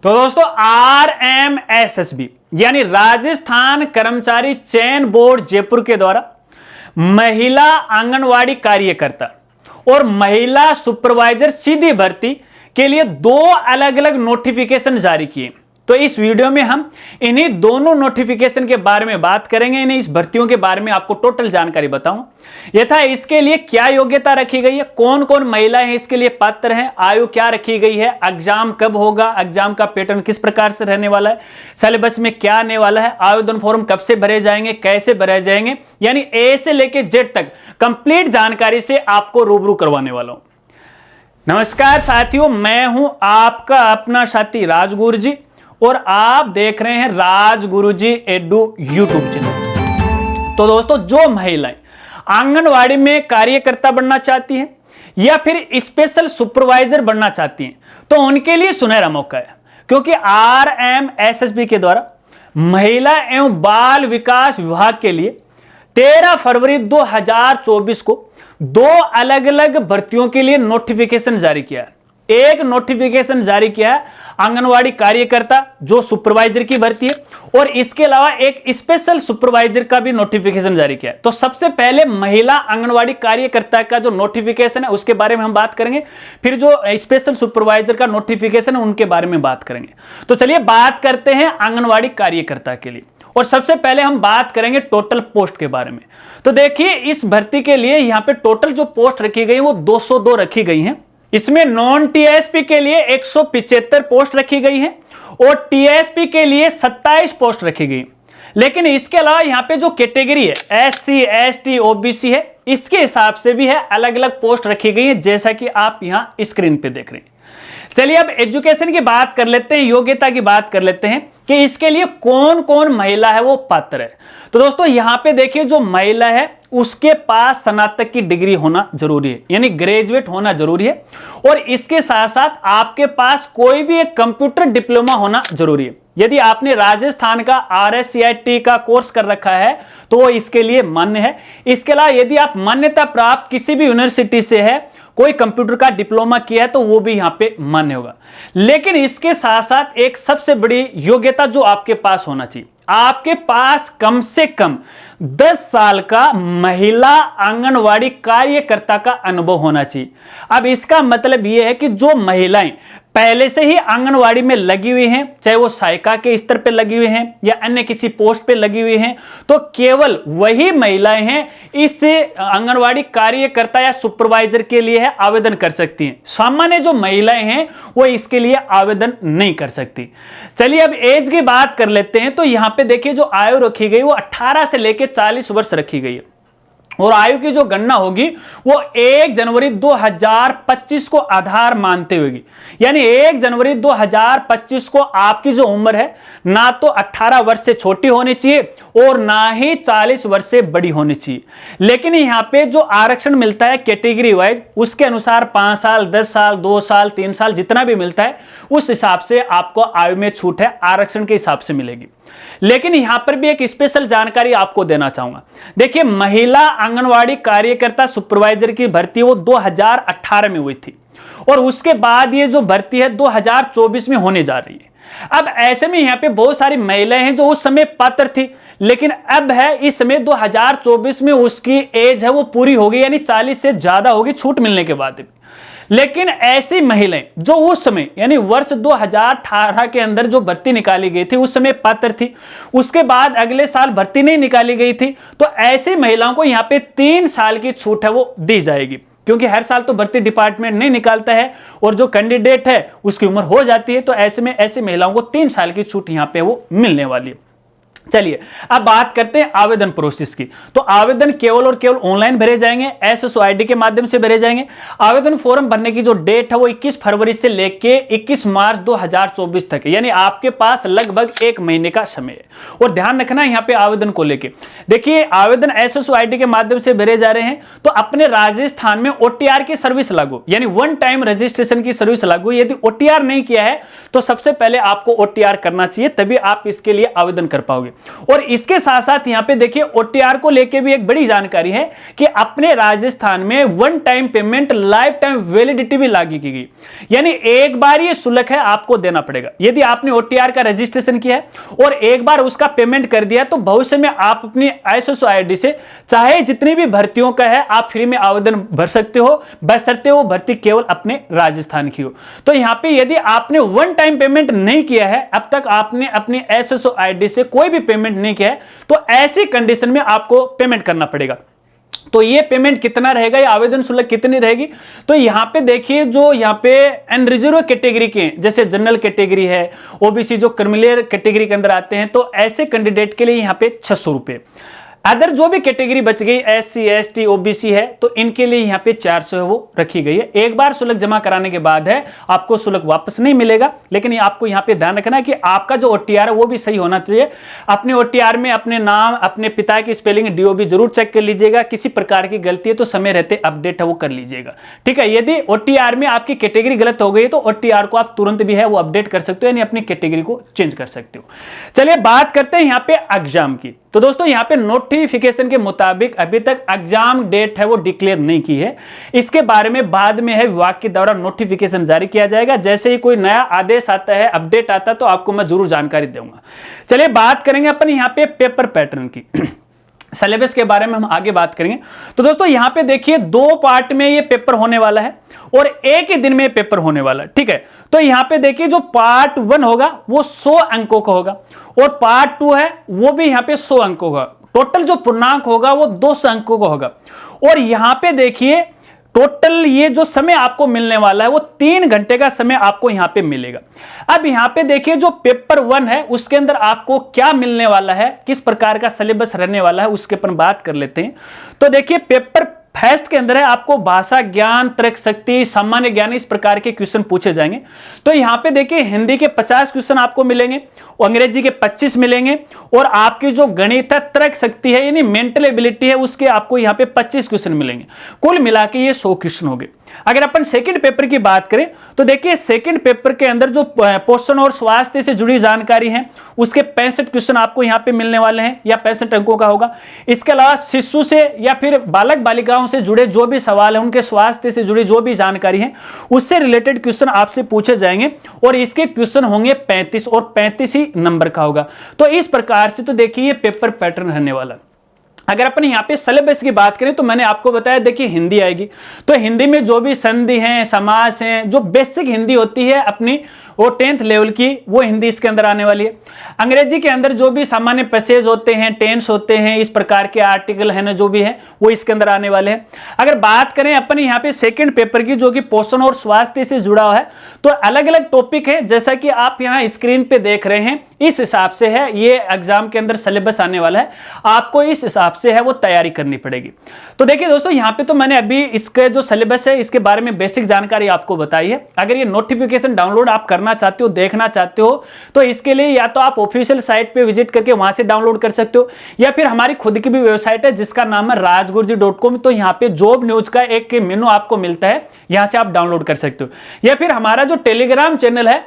तो दोस्तों RMSSB यानी राजस्थान कर्मचारी चयन बोर्ड जयपुर के द्वारा महिला आंगनवाड़ी कार्यकर्ता और महिला सुपरवाइजर सीधी भर्ती के लिए दो अलग अलग नोटिफिकेशन जारी किए। तो इस वीडियो में हम इन्हीं दोनों नोटिफिकेशन के बारे में बात करेंगे, इन्हीं इस भर्तियों के बारे में आपको टोटल जानकारी बताऊंगा। यथा इसके लिए क्या योग्यता रखी गई है, कौन कौन महिलाएं इसके लिए पात्र हैं, आयु क्या रखी गई है, एग्जाम कब होगा, एग्जाम का पैटर्न किस प्रकार से रहने वाला है, सिलेबस में क्या आने वाला है, आवेदन फॉर्म कब से भरे जाएंगे, कैसे भरे जाएंगे, यानी ए से लेकर जेड तक कंप्लीट जानकारी से आपको रूबरू करवाने वाला हूं। नमस्कार साथियों, मैं हूं आपका अपना साथी राजगुरु जी और आप देख रहे हैं राजगुरुजी एडू यूट्यूब चैनल। तो दोस्तों, जो महिलाएं आंगनवाड़ी में कार्यकर्ता बनना चाहती हैं या फिर स्पेशल सुपरवाइजर बनना चाहती हैं, तो उनके लिए सुनहरा मौका है, क्योंकि RMSSB के द्वारा महिला एवं बाल विकास विभाग के लिए 13 फरवरी 2024 को दो अलग अलग भर्तियों के लिए नोटिफिकेशन जारी किया है। एक नोटिफिकेशन जारी किया है आंगनवाड़ी कार्यकर्ता जो सुपरवाइजर की भर्ती है, और इसके अलावा एक स्पेशल सुपरवाइजर का भी नोटिफिकेशन जारी किया है। तो सबसे पहले महिला आंगनवाड़ी कार्यकर्ता का जो नोटिफिकेशन है उसके बारे में हम बात करेंगे, फिर जो स्पेशल सुपरवाइजर का नोटिफिकेशन है उनके बारे में बात करेंगे। तो चलिए बात करते हैं आंगनवाड़ी कार्यकर्ता के लिए, और सबसे पहले हम बात करेंगे टोटल पोस्ट के बारे में। तो देखिए, इस भर्ती के लिए यहां पे टोटल जो पोस्ट रखी गई वो 202 रखी गई हैं। इसमें नॉन टीएसपी के लिए 175 पोस्ट रखी गई है और टीएसपी के लिए 27 पोस्ट रखी गई। लेकिन इसके अलावा यहां पे जो कैटेगरी है SC ST OBC है, इसके हिसाब से भी है अलग अलग पोस्ट रखी गई है, जैसा कि आप यहां स्क्रीन पे देख रहे हैं। चलिए अब एजुकेशन की बात कर लेते हैं, योग्यता की बात कर लेते हैं कि इसके लिए कौन कौन महिला है वो पात्र है। तो दोस्तों यहां पे देखिए, जो महिला है उसके पास स्नातक की डिग्री होना जरूरी है, यानी ग्रेजुएट होना जरूरी है, और इसके साथ साथ आपके पास कोई भी एक कंप्यूटर डिप्लोमा होना जरूरी है। यदि आपने राजस्थान का RSCIT का कोर्स कर रखा है तो वो इसके लिए मान्य है। इसके अलावा यदि आप मान्यता प्राप्त किसी भी यूनिवर्सिटी से है, कोई कंप्यूटर का डिप्लोमा किया है, तो वो भी यहां पे मान्य होगा। लेकिन इसके साथ साथ एक सबसे बड़ी योग्यता जो आपके पास होना चाहिए, आपके पास कम से कम 10 साल का महिला आंगनवाड़ी कार्यकर्ता का अनुभव होना चाहिए। अब इसका मतलब यह है कि जो महिलाएं पहले से ही आंगनवाड़ी में लगी हुई हैं, चाहे वो सहायिका के स्तर पे लगी हुई हैं या अन्य किसी पोस्ट पे लगी हुई हैं, तो केवल वही महिलाएं हैं इस आंगनवाड़ी कार्यकर्ता या सुपरवाइजर के लिए है आवेदन कर सकती हैं। सामान्य जो महिलाएं हैं वो इसके लिए आवेदन नहीं कर सकती। चलिए अब एज की बात कर लेते हैं। तो यहां पे देखिए, जो आयु रखी गई वो 18 से लेकर 40 वर्ष रखी गई है, और आयु की जो गणना होगी वो 1 जनवरी 2025 को आधार मानते हुए, यानी 1 जनवरी 2025 को आपकी जो उम्र है ना तो 18 वर्ष से छोटी होनी चाहिए और ना ही 40 वर्ष से बड़ी होनी चाहिए। लेकिन यहां पे जो आरक्षण मिलता है कैटेगरी वाइज, उसके अनुसार 5 साल 10 साल 2 साल 3 साल जितना भी मिलता है उस हिसाब से आपको आयु में छूट है, आरक्षण के हिसाब से मिलेगी। लेकिन यहां पर भी एक स्पेशल जानकारी आपको देना चाहूंगा। देखिए, महिला आंगनवाड़ी कार्यकर्ता सुपरवाइजर की भर्ती वो 2018 में हुई थी, और उसके बाद ये जो भर्ती है 2024 में होने जा रही है। अब ऐसे में यहां पे बहुत सारी महिलाएं हैं जो उस समय पात्र थी, लेकिन अब है इस समय 2024 में उसकी एज है वो पूरी हो गई, यानी 40 से ज्यादा होगी छूट मिलने के बाद भी। लेकिन ऐसी महिलाएं जो उस समय यानी वर्ष 2018 के अंदर जो भर्ती निकाली गई थी उस समय पात्र थी, उसके बाद अगले साल भर्ती नहीं निकाली गई थी, तो ऐसी महिलाओं को यहां पे 3 साल की छूट है वो दी जाएगी, क्योंकि हर साल तो भर्ती डिपार्टमेंट नहीं निकालता है और जो कैंडिडेट है उसकी उम्र हो जाती है, तो ऐसे में ऐसी महिलाओं को 3 साल की छूट यहां पे वो मिलने वाली है। चलिए अब बात करते हैं आवेदन प्रोसेस की। तो आवेदन केवल और केवल ऑनलाइन भरे जाएंगे, SSOID के माध्यम से भरे जाएंगे। आवेदन फॉर्म भरने की जो डेट है वो 21 फरवरी से लेके 21 मार्च 2024 तक है, यानी आपके पास लगभग 1 महीने का समय है। और ध्यान रखना यहां पे आवेदन को लेके, देखिए आवेदन SSOID के माध्यम से भरे जा रहे हैं, तो अपने राजस्थान में OTR की सर्विस लागू, यानी वन टाइम रजिस्ट्रेशन की सर्विस लागू। यदि OTR नहीं किया है तो सबसे पहले आपको OTR करना चाहिए, तभी आप इसके लिए आवेदन कर पाओगे। पाओगे। और इसके साथ साथ यहां पे देखिए ओटीआर को लेके भी एक बड़ी जानकारी है कि अपने राजस्थान में one time payment life time validity भी लागू की गई, यानी एक बार ये शुल्क है आपको देना पड़ेगा। यदि आपने ओटीआर का रजिस्ट्रेशन किया है और एक बार उसका पेमेंट कर दिया तो भविष्य में आप अपनी आईएसओ आईडी से चाहे जितनी भी भर्तियों का है आप फ्री में आवेदन भर सकते हो, बशर्ते वो भर्ती केवल अपने राजस्थान की हो। तो यहां पे यदि आपने वन टाइम पेमेंट नहीं किया है, अब तक आपने अपनी एसएसओ आईडी से कोई भी पेमेंट नहीं किया है, तो ऐसी कंडीशन में आपको पेमेंट करना पड़ेगा। तो ये पेमेंट कितना रहेगा, ये आवेदन शुल्क कितनी रहेगी? तो यहां पे देखिए जो यहां पे अनरिजर्व कैटेगरी के जैसे जनरल कैटेगरी है, ओबीसी जो क्रिमिनल कैटेगरी के अंदर आते हैं, तो ऐसे कैंडिडेट के लिए यहां पे 600 रुपए। अदर जो भी कैटेगरी बच गई एससी एसटी ओबीसी है तो इनके लिए यहां पे 400 है वो रखी गई है। एक बार शुल्क जमा कराने के बाद है आपको शुल्क वापस नहीं मिलेगा, लेकिन आपको यहां पे ध्यान रखना है कि आपका जो ओटीआर है वो भी सही होना चाहिए। अपने ओटीआर में अपने नाम अपने पिता की स्पेलिंग डीओबी जरूर चेक कर लीजिएगा, किसी प्रकार की गलती है तो समय रहते अपडेट है वो कर लीजिएगा, ठीक है। यदि ओटीआर में आपकी कैटेगरी गलत हो गई तो ओटीआर को आप तुरंत भी है वो अपडेट कर सकते हो, यानी अपनी कैटेगरी को चेंज कर सकते हो। चलिए बात करते हैं यहां पे एग्जाम की। तो दोस्तों यहां पे नोटिफिकेशन के मुताबिक अभी तक एग्जाम डेट है वो डिक्लेयर नहीं की है, इसके बारे में बाद में है विभाग के द्वारा नोटिफिकेशन जारी किया जाएगा। जैसे ही कोई नया आदेश आता है अपडेट आता है तो आपको मैं जरूर जानकारी दूंगा। चलिए बात करेंगे अपन यहां पे पेपर पैटर्न की सिलेबस के बारे में हम आगे बात करेंगे। तो दोस्तों यहां पे देखिए 2 पार्ट में ये पेपर होने वाला है और एक ही दिन में पेपर होने वाला है, ठीक है। तो यहां पे देखिए जो पार्ट 1 होगा वो 100 अंकों का होगा और पार्ट 2 है वो भी यहां पे 100 अंकों का। टोटल जो पूर्णांक होगा वो 200 अंकों का होगा। और यहां पे देखिए टोटल ये जो समय आपको मिलने वाला है वो 3 घंटे का समय आपको यहां पे मिलेगा। अब यहां पे देखिए जो पेपर 1 है उसके अंदर आपको क्या मिलने वाला है, किस प्रकार का सिलेबस रहने वाला है उसके अपन बात कर लेते हैं। तो देखिए पेपर फर्स्ट के अंदर है आपको भाषा ज्ञान, तर्क शक्ति, सामान्य ज्ञान, इस प्रकार के क्वेश्चन पूछे जाएंगे। तो यहां पे देखिए हिंदी के 50 क्वेश्चन आपको मिलेंगे, अंग्रेजी के 25 मिलेंगे और आपकी जो गणित है, तर्क शक्ति है यानी मेंटल एबिलिटी है उसके आपको यहां पे 25 क्वेश्चन मिलेंगे। कुल मिला के ये 100 क्वेश्चन हो गए। अगर अपन सेकंड पेपर की बात करें तो देखिए सेकंड पेपर के अंदर जो पोषण और स्वास्थ्य से जुड़ी जानकारी है उसके 65 क्वेश्चन आपको यहां पे मिलने वाले हैं या 65 अंकों का होगा। इसके अलावा शिशु से या फिर बालक बालिकाओं से जुड़े जो भी सवाल है, उनके स्वास्थ्य से जुड़ी जो भी जानकारी है उससे रिलेटेड क्वेश्चन आपसे पूछे जाएंगे और इसके क्वेश्चन होंगे 35 और 35 ही नंबर का होगा। तो इस प्रकार से तो देखिए ये पेपर पैटर्न रहने वाला। अगर अपन यहाँ पे सिलेबस की बात करें तो मैंने आपको बताया देखिए हिंदी आएगी, तो हिंदी में जो भी संधि हैं, समास हैं, जो बेसिक हिंदी होती है अपनी वो 10th लेवल की वो हिंदी इसके अंदर आने वाली है। अंग्रेजी के अंदर जो भी सामान्य पैसेज होते हैं, टेंस होते हैं, इस प्रकार के आर्टिकल है ना जो भी है वो इसके अंदर आने वाले हैं। अगर बात करें अपन यहाँ पे सेकंड पेपर की जो कि पोषण और स्वास्थ्य से जुड़ा हुआ है तो अलग अलग टॉपिक है जैसा कि आप यहाँ स्क्रीन पे देख रहे हैं, इस हिसाब से है ये एग्जाम के अंदर सिलेबस आने वाला है, आपको इस हिसाब से है वो तैयारी करनी पड़ेगी। तो देखिए दोस्तों यहाँ पे तो मैंने अभी इसके जो सिलेबस है इसके बारे में बेसिक जानकारी आपको बताई है। अगर ये नोटिफिकेशन डाउनलोड आप करना चाहते हो, देखना चाहते हो तो इसके लिए या तो आप ऑफिशियल साइट पे विजिट करके वहां से डाउनलोड कर सकते हो या फिर हमारी खुद की भी वेबसाइट है जिसका नाम है rajgurji.com। तो यहाँ पे जॉब न्यूज का एक मेनू आपको मिलता है, यहां से आप डाउनलोड कर सकते हो या फिर हमारा जो टेलीग्राम चैनल है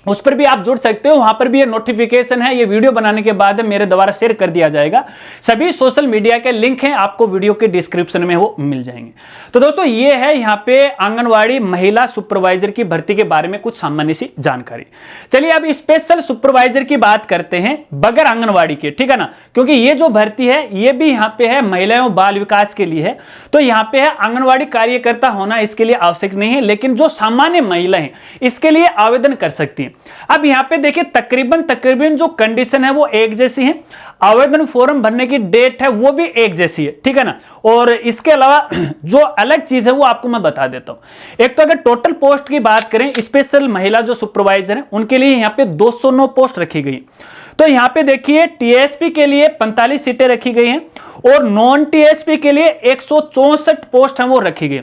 उस पर भी आप जुड़ सकते हो। वहां पर भी ये नोटिफिकेशन है, ये वीडियो बनाने के बाद मेरे द्वारा शेयर कर दिया जाएगा। सभी सोशल मीडिया के लिंक हैं आपको वीडियो के डिस्क्रिप्शन में वो मिल जाएंगे। तो दोस्तों ये है यहाँ पे आंगनवाड़ी महिला सुपरवाइजर की भर्ती के बारे में कुछ सामान्य सी जानकारी। चलिए अब स्पेशल सुपरवाइजर की बात करते हैं बगैर आंगनवाड़ी के, ठीक है ना, क्योंकि ये जो भर्ती है ये भी यहाँ पे है महिला एवं बाल विकास के लिए है। तो यहाँ पे है आंगनवाड़ी कार्यकर्ता होना इसके लिए आवश्यक नहीं है, लेकिन जो सामान्य महिला है इसके लिए आवेदन कर सकती है। अब यहां पे देखिए तकरीबन जो कंडीशन है वो एक जैसी है, आवेदन फॉर्म भरने की डेट है वो भी एक जैसी है, ठीक है ना। और इसके अलावा जो अलग चीज है वो आपको मैं बता देता हूं। एक तो अगर टोटल पोस्ट की बात करें स्पेशल महिला जो सुपरवाइजर है उनके लिए यहां पे 209 पोस्ट रखी गई। तो यहां पे देखिए टीएसपी के लिए 45 सीटें रखी गई हैं और नॉन टीएसपी के लिए 164 पोस्ट है वो रखी गई।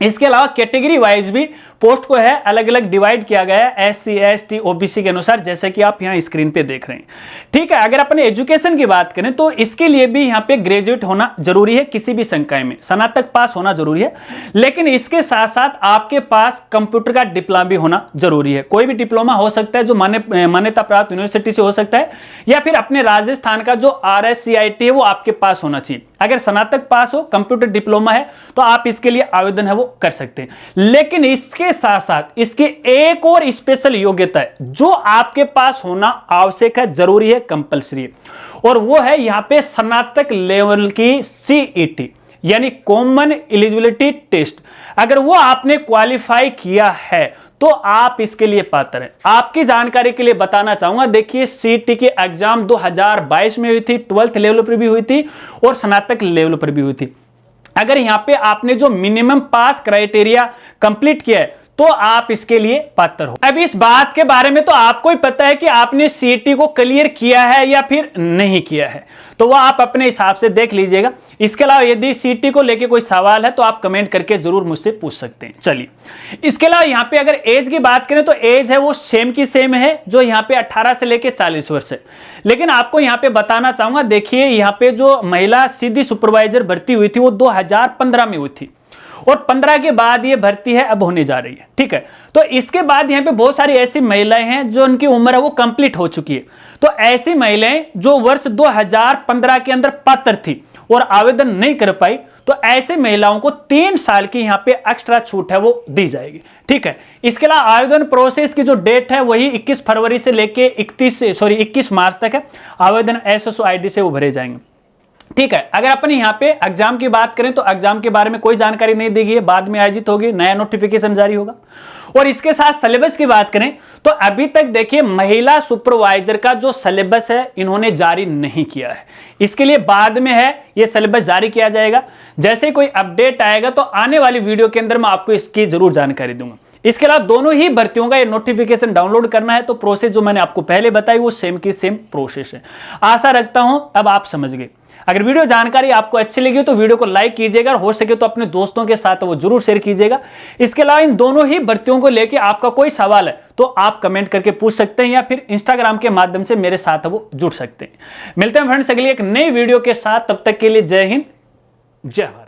इसके अलावा कैटेगरी वाइज भी पोस्ट को है अलग अलग डिवाइड किया गया है SC ST OBC के अनुसार, जैसे कि आप यहां स्क्रीन पे देख रहे हैं। ठीक है, अगर अपने एजुकेशन की बात करें तो इसके लिए भी यहां पे ग्रेजुएट होना जरूरी है, किसी भी संकाय में स्नातक पास होना जरूरी है, लेकिन इसके साथ साथ आपके पास कंप्यूटर का डिप्लोमा भी होना जरूरी है। कोई भी डिप्लोमा हो सकता है जो मान्यता प्राप्त यूनिवर्सिटी से हो सकता है, या फिर अपने राजस्थान का जो RSCIT है वो आपके पास होना चाहिए। अगर स्नातक पास हो, कंप्यूटर डिप्लोमा है, तो आप इसके लिए आवेदन है वो कर सकते हैं। लेकिन इसके साथ साथ इसकी एक और स्पेशल योग्यता है जो आपके पास होना आवश्यक है, जरूरी है, कंपलसरी है, और वो है यहां पे स्नातक लेवल की CET यानी कॉमन एलिजिबिलिटी टेस्ट। अगर वो आपने क्वालिफाई किया है तो आप इसके लिए पात्र हैं। आपकी जानकारी के लिए बताना चाहूंगा, देखिए CET की एग्जाम 2022 में हुई थी, 12th लेवल पर भी हुई थी और स्नातक लेवल पर भी हुई थी। अगर यहां पे आपने जो मिनिमम पास क्राइटेरिया कंप्लीट किया है तो आप इसके लिए पात्र हो। अब इस बात के बारे में तो आपको ही पता है कि आपने CET को क्लियर किया है या फिर नहीं किया है, तो वह आप अपने हिसाब से देख लीजिएगा। इसके अलावा यदि CET को लेके कोई सवाल है तो आप कमेंट करके जरूर मुझसे पूछ सकते हैं। चलिए, इसके अलावा यहां पे अगर एज की बात करें तो एज है वो सेम की सेम है, जो यहां पे 18 से लेके 40 वर्ष है। लेकिन आपको यहां पे बताना चाहूंगा, देखिए यहां पे जो महिला सीधी सुपरवाइजर भर्ती हुई थी वो 2015 में हुई थी, और 15 के बाद ये भर्ती है अब होने जा रही है। ठीक है, तो इसके बाद यहां पे बहुत सारी ऐसी महिलाएं हैं जो उनकी उम्र है वो कंप्लीट हो चुकी है। तो ऐसी महिलाएं जो वर्ष 2015 के अंदर पात्र थी और आवेदन नहीं कर पाई, तो ऐसे महिलाओं को 3 साल की यहां पे एक्स्ट्रा छूट है वो दी जाएगी। ठीक है, इसके अलावा आवेदन प्रोसेस की जो डेट है वही 21 फरवरी से लेके 21 मार्च तक है। आवेदन SSO ID से वो भरे जाएंगे। ठीक है, अगर अपन यहां पे एग्जाम की बात करें तो एग्जाम के बारे में कोई जानकारी नहीं दी गई है, बाद में आयोजित होगी, नया नोटिफिकेशन जारी होगा। और इसके साथ सिलेबस की बात करें तो अभी तक देखिए महिला सुपरवाइजर का जो सिलेबस है इन्होंने जारी नहीं किया है, इसके लिए बाद में है ये सिलेबस जारी किया जाएगा। जैसे कोई अपडेट आएगा तो आने वाली वीडियो के अंदर मैं आपको इसकी जरूर जानकारी दूंगा। इसके अलावा दोनों ही भर्तियों का ये नोटिफिकेशन डाउनलोड करना है तो प्रोसेस जो मैंने आपको पहले बताई वो सेम की सेम प्रोसेस है। आशा रखता हूं अब आप समझ गए। अगर वीडियो जानकारी आपको अच्छी लगी तो वीडियो को लाइक कीजिएगा, और हो सके तो अपने दोस्तों के साथ वो जरूर शेयर कीजिएगा। इसके अलावा इन दोनों ही भर्तियों को लेकर आपका कोई सवाल है तो आप कमेंट करके पूछ सकते हैं, या फिर इंस्टाग्राम के माध्यम से मेरे साथ वो जुड़ सकते हैं। मिलते हैं फ्रेंड्स अगली एक नई वीडियो के साथ, तब तक के लिए जय हिंद, जय भारत।